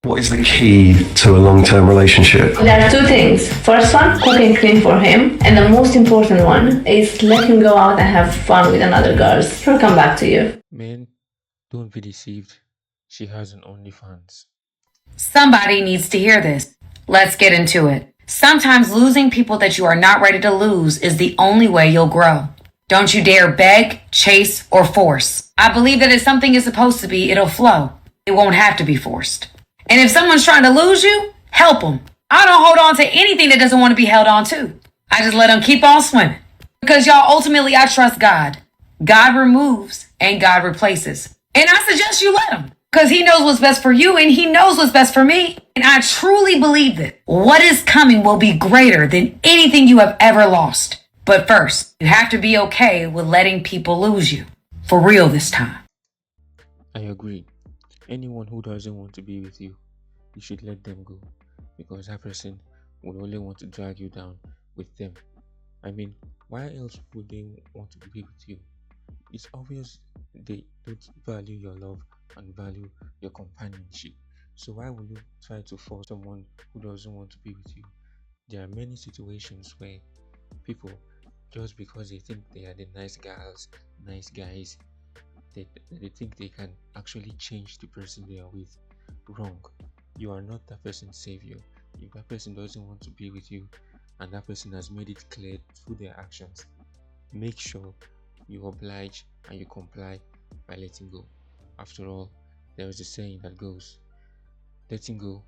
What is the key to a long-term relationship? There are two things. First one, cook and clean for him. And the most important one is let him go out and have fun with another girls. He'll come back to you. Men, don't be deceived. She has an OnlyFans. Somebody needs to hear this. Let's get into it. Sometimes losing people that you are not ready to lose is the only way you'll grow. Don't you dare beg, chase, or force. I believe that if something is supposed to be, it'll flow. It won't have to be forced. And if someone's trying to lose you, help them. I don't hold on to anything that doesn't want to be held on to. I just let them keep on swimming. Because y'all, ultimately, I trust God. God removes and God replaces. And I suggest you let him. Because he knows what's best for you and he knows what's best for me. And I truly believe that what is coming will be greater than anything you have ever lost. But first, you have to be okay with letting people lose you. For real this time. I agree. Anyone who doesn't want to be with you, you should let them go. Because that person will only want to drag you down with them. I mean, why else would they want to be with you? It's obvious they don't value your love and value your companionship. So why would you try to force someone who doesn't want to be with you? There are many situations where people, just because they think they are the nice girls, nice guys, they think they can actually change the person they are with. Wrong. You are not that person's savior. If that person doesn't want to be with you and that person has made it clear through their actions, make sure you oblige and you comply by letting go. After all, there is a saying that goes, letting go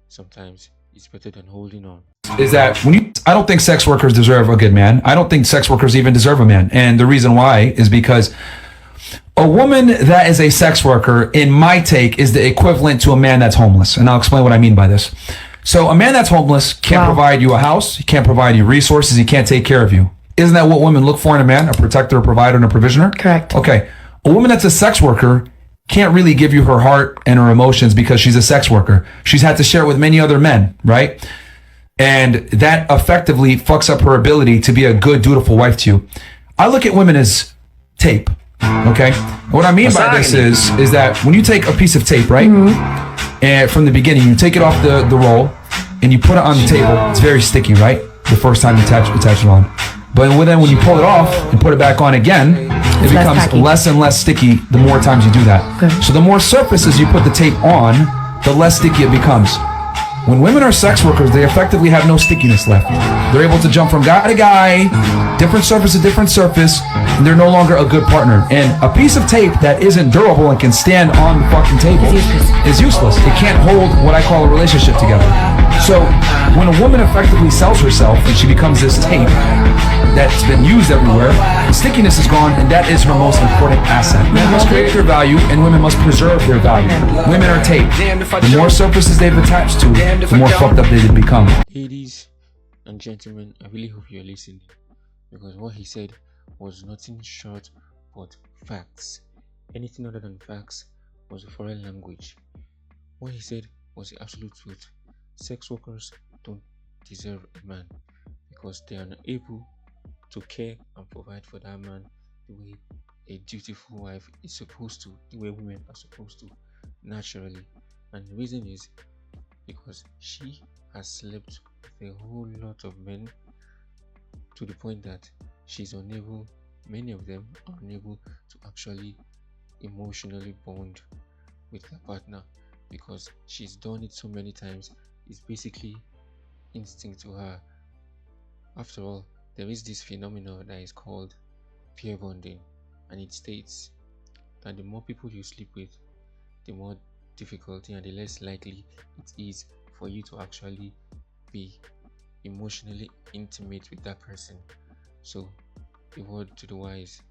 sometimes is better than holding on. Is that I don't think sex workers deserve a good man. I don't think sex workers even deserve a man. And the reason why is because a woman that is a sex worker, in my take, is the equivalent to a man that's homeless. And I'll explain what I mean by this. So a man that's homeless can't provide you a house, he can't provide you resources, he can't take care of you. Isn't that what women look for in a man? A protector, a provider, and a provisioner? Correct. Okay. A woman that's a sex worker can't really give you her heart and her emotions because she's a sex worker. She's had to share it with many other men, right? And that effectively fucks up her ability to be a good, dutiful wife to you. I look at women as tape. Okay. What I mean by this is that when you take a piece of tape, right? And from the beginning, you take it off the roll and you put it on the table. It's very sticky, right? The first time you attach it on. But then when you pull it off and put it back on again, it becomes less and less sticky the more times you do that. Okay. So the more surfaces you put the tape on, the less sticky it becomes. When women are sex workers, they effectively have no stickiness left. They're able to jump from guy to guy, different surface to different surface, and they're no longer a good partner. And a piece of tape that isn't durable and can stand on the fucking table is useless. It can't hold what I call a relationship together. So when a woman effectively sells herself and she becomes this tape that's been used everywhere, the stickiness is gone, and that is her most important asset. Men must create their value, and women must preserve their value. Women are tape. The more surfaces they've attached to, the more fucked up they become. Ladies and gentlemen, I really hope you're listening, because what he said was nothing short but facts. Anything other than facts was a foreign language. What he said was the absolute truth. Sex workers don't deserve a man because they are not able to care and provide for that man the way a dutiful wife is supposed to, the way women are supposed to, naturally. And the reason is because she has slept with a whole lot of men to the point that many of them are unable to actually emotionally bond with their partner because she's done it so many times. It's basically instinct to her. After all, there is this phenomenon that is called peer bonding, and it states that the more people you sleep with, the more difficulty and the less likely it is for you to actually be emotionally intimate with that person. So, a word to the wise: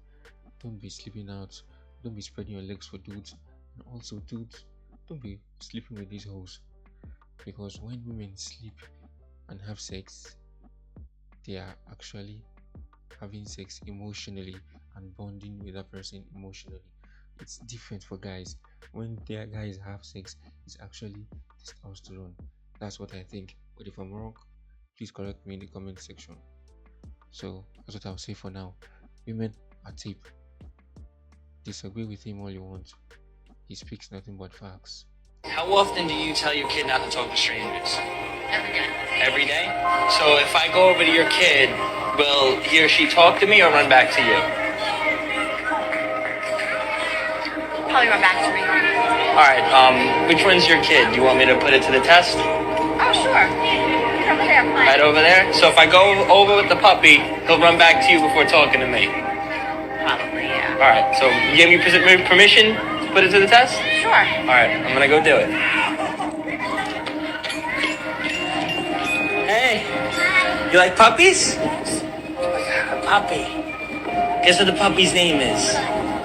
don't be sleeping out, don't be spreading your legs for dudes, and also dudes, don't be sleeping with these hoes, because when women sleep and have sex, they are actually having sex emotionally and bonding with that person emotionally. It's different for guys. When their guys have sex, it's actually testosterone. That's what I think. But if I'm wrong, please correct me in the comment section. So that's what I'll say for now. Women are tape. Disagree with him all you want. He speaks nothing but facts. How often do you tell your kid not to talk to strangers? Every day. Every day? So if I go over to your kid, will he or she talk to me or run back to you? Probably run back to me. Alright, which one's your kid? Do you want me to put it to the test? Oh, sure. He's over there playing. Right over there? So if I go over with the puppy, he'll run back to you before talking to me. Probably, yeah. Alright, so you give me permission to put it to the test? Sure. Alright, I'm gonna go do it. Hey, you like puppies? A puppy. Guess what the puppy's name is?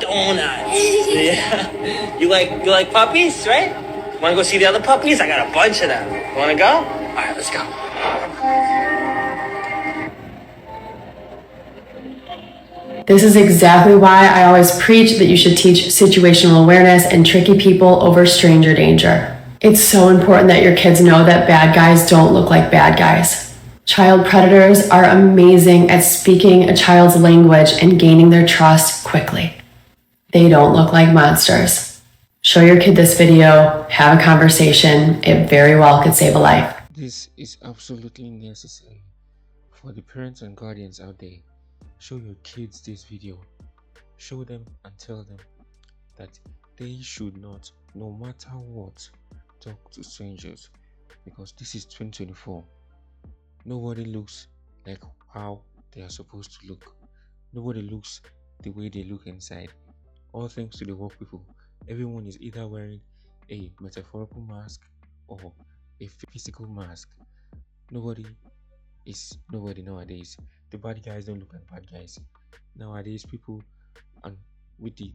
Donuts. Yeah. You like puppies, right? Wanna go see the other puppies? I got a bunch of them. You wanna go? Alright, let's go. This is exactly why I always preach that you should teach situational awareness and tricky people over stranger danger. It's so important that your kids know that bad guys don't look like bad guys. Child predators are amazing at speaking a child's language and gaining their trust quickly. They don't look like monsters. Show your kid this video, have a conversation. It very well could save a life. This is absolutely necessary for the parents and guardians out there. Show your kids this video. Show them and tell them that they should not, no matter what, talk to strangers, because this is 2024. Nobody looks like how they are supposed to look. Nobody looks the way they look inside. All thanks to the woke people. Everyone is either wearing a metaphorical mask or a physical mask. Nobody is nobody nowadays. The bad guys don't look like bad guys. Nowadays, people, and with the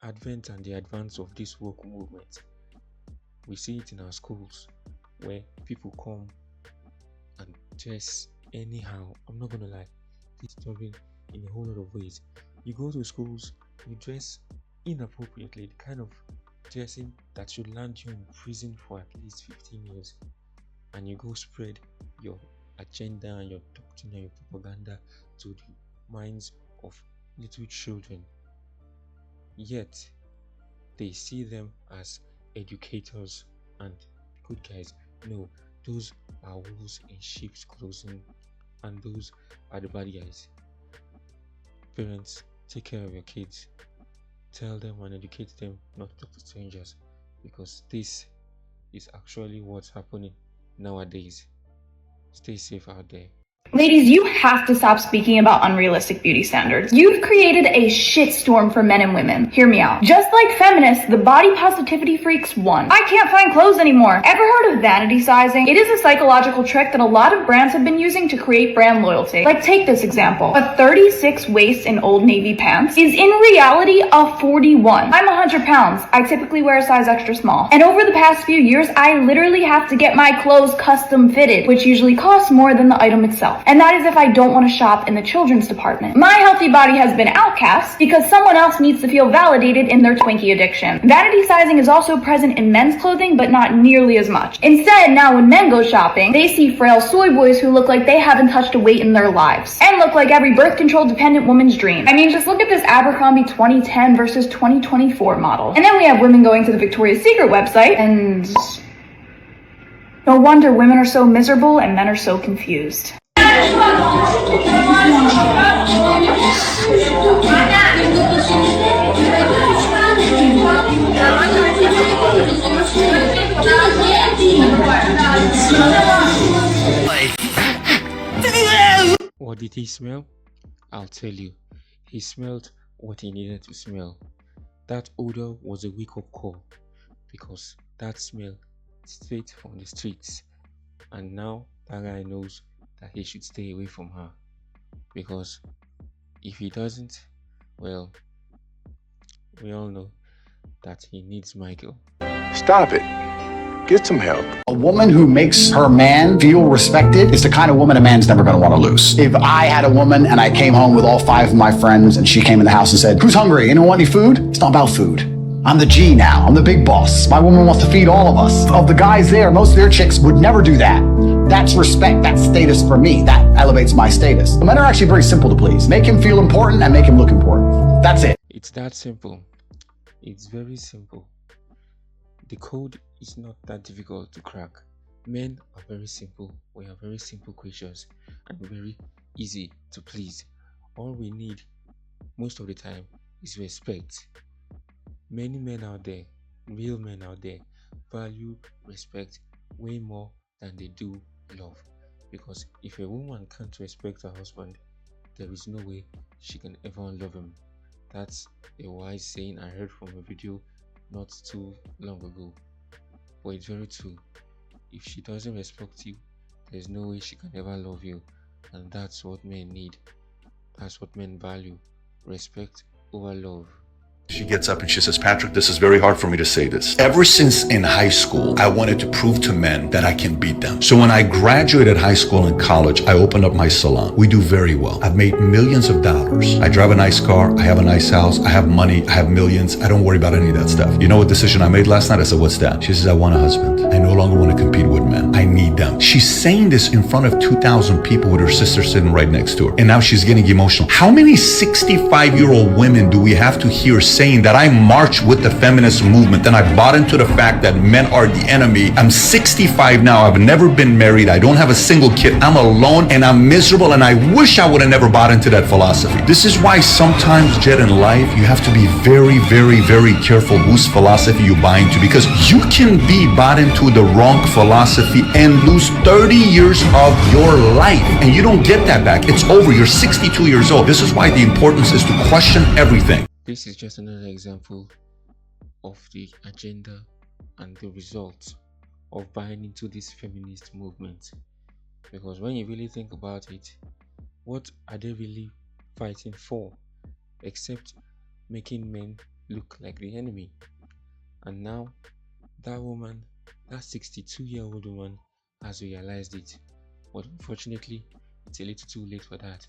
advent and the advance of this woke movement, we see it in our schools where people come and dress anyhow. I'm not gonna lie, this is disturbing in a whole lot of ways. You go to schools, you dress inappropriately, the kind of dressing that should land you in prison for at least 15 years, and you go spread your agenda and your doctrine and your propaganda to the minds of little children. Yet they see them as educators and good guys. No, those are wolves in sheep's clothing, and those are the bad guys. Parents, take care of your kids. Tell them and educate them not to talk to strangers, because this is actually what's happening nowadays. Stay safe out there. Ladies, you have to stop speaking about unrealistic beauty standards. You've created a shitstorm for men and women. Hear me out. Just like feminists, the body positivity freaks won. I can't find clothes anymore. Ever heard of vanity sizing? It is a psychological trick that a lot of brands have been using to create brand loyalty. Like, take this example. A 36 waist in Old Navy pants is in reality a 41. I'm 100 pounds. I typically wear a size extra small. And over the past few years, I literally have to get my clothes custom fitted, which usually costs more than the item itself. And that is if I don't want to shop in the children's department. My healthy body has been outcast because someone else needs to feel validated in their Twinkie addiction. Vanity sizing is also present in men's clothing, but not nearly as much. Instead, now when men go shopping, they see frail soy boys who look like they haven't touched a weight in their lives, and look like every birth control dependent woman's dream. I mean, just look at this Abercrombie 2010 versus 2024 model. And then we have women going to the Victoria's Secret website, and no wonder women are so miserable and men are so confused. What did he smell? I'll tell you. He smelled what he needed to smell. That odor was a wake-up call, because that smell straight from the streets. And now that guy knows that he should stay away from her, because if he doesn't, well, we all know that he needs Michael. Stop it. Get some help. A woman who makes her man feel respected is the kind of woman a man's never going to want to lose. If I had a woman and I came home with all 5 of my friends and she came in the house and said, "Who's hungry? Anyone want any food?" It's not about food. I'm the G now. I'm the big boss. My woman wants to feed all of us. Of the guys there, most of their chicks would never do that. That's respect. That's status for me. That elevates my status. The men are actually very simple to please. Make him feel important and make him look important. That's it. It's that simple. It's very simple. The code it's not that difficult to crack. Men are very simple. We are very simple creatures and very easy to please. All we need most of the time is respect. Many men out there, real men out there, value respect way more than they do love. Because if a woman can't respect her husband, there is no way she can ever love him. That's a wise saying I heard from a video not too long ago. But it's very true. If she doesn't respect you, there's no way she can ever love you. And that's what men need. That's what men value. Respect over love. She gets up and she says, Patrick, this is very hard for me to say this. Ever since in high school, I wanted to prove to men that I can beat them. So when I graduated high school and college, I opened up my salon. We do very well. I've made millions of dollars. I drive a nice car. I have a nice house. I have money. I have millions. I don't worry about any of that stuff. You know what decision I made last night? I said, what's that? She says, I want a husband. I no longer want to compete with men. I need them. She's saying this in front of 2,000 people with her sister sitting right next to her. And now she's getting emotional. How many 65-year-old women do we have to hear saying that I march with the feminist movement and I bought into the fact that men are the enemy? I'm 65 now. I've never been married. I don't have a single kid. I'm alone and I'm miserable, and I wish I would have never bought into that philosophy. This is why sometimes, Jed, in life, you have to be very, very, very careful whose philosophy you buy into, because you can be bought into the wrong philosophy and lose 30 years of your life, and you don't get that back. It's over. You're 62 years old. This is why the importance is to question everything. This is just another example of the agenda and the result of buying into this feminist movement. Because when you really think about it, what are they really fighting for except making men look like the enemy? And now that woman, that 62-year-old woman, has realized it. But unfortunately, it's a little too late for that.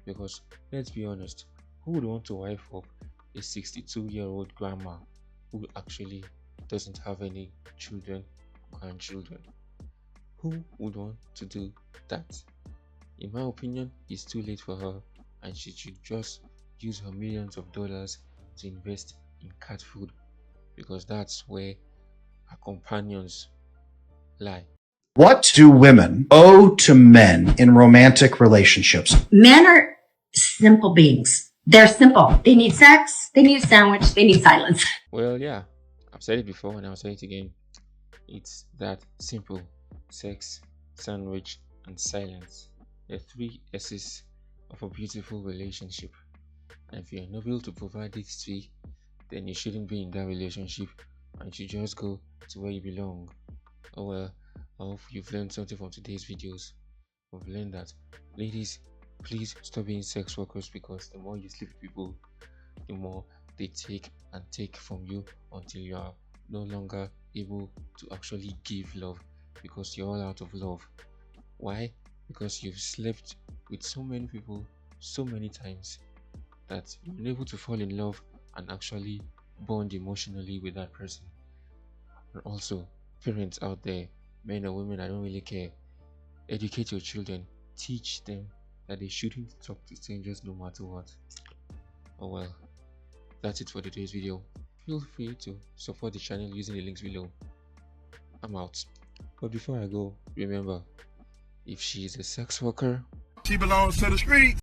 Because let's be honest, who would want to wife up a 62-year-old grandma who actually doesn't have any children, grandchildren? Who would want to do that? In my opinion, it's too late for her, and she should just use her millions of dollars to invest in cat food, because that's where her companions lie. What do women owe to men in romantic relationships? Men are simple beings. They're simple. They need sex, they need a sandwich, they need silence. Well, yeah, I've said it before and I'll say it again. It's that simple. Sex, sandwich, and silence. The 3 S's of a beautiful relationship. And if you're not able to provide these 3, then you shouldn't be in that relationship and you should just go to where you belong. Oh well, I hope you've learned something from today's videos. We've learned that, ladies, please stop being sex workers, because the more you sleep with people, the more they take and take from you until you are no longer able to actually give love, because you're all out of love. Why? Because you've slept with so many people so many times that you're unable to fall in love and actually bond emotionally with that person. And also, parents out there, men or women, I don't really care, educate your children, teach them that they shouldn't talk to strangers no matter what. Oh well, that's it for today's video. Feel free to support the channel using the links below. I'm out. But before I go, remember, if she is a sex worker, she belongs to the streets.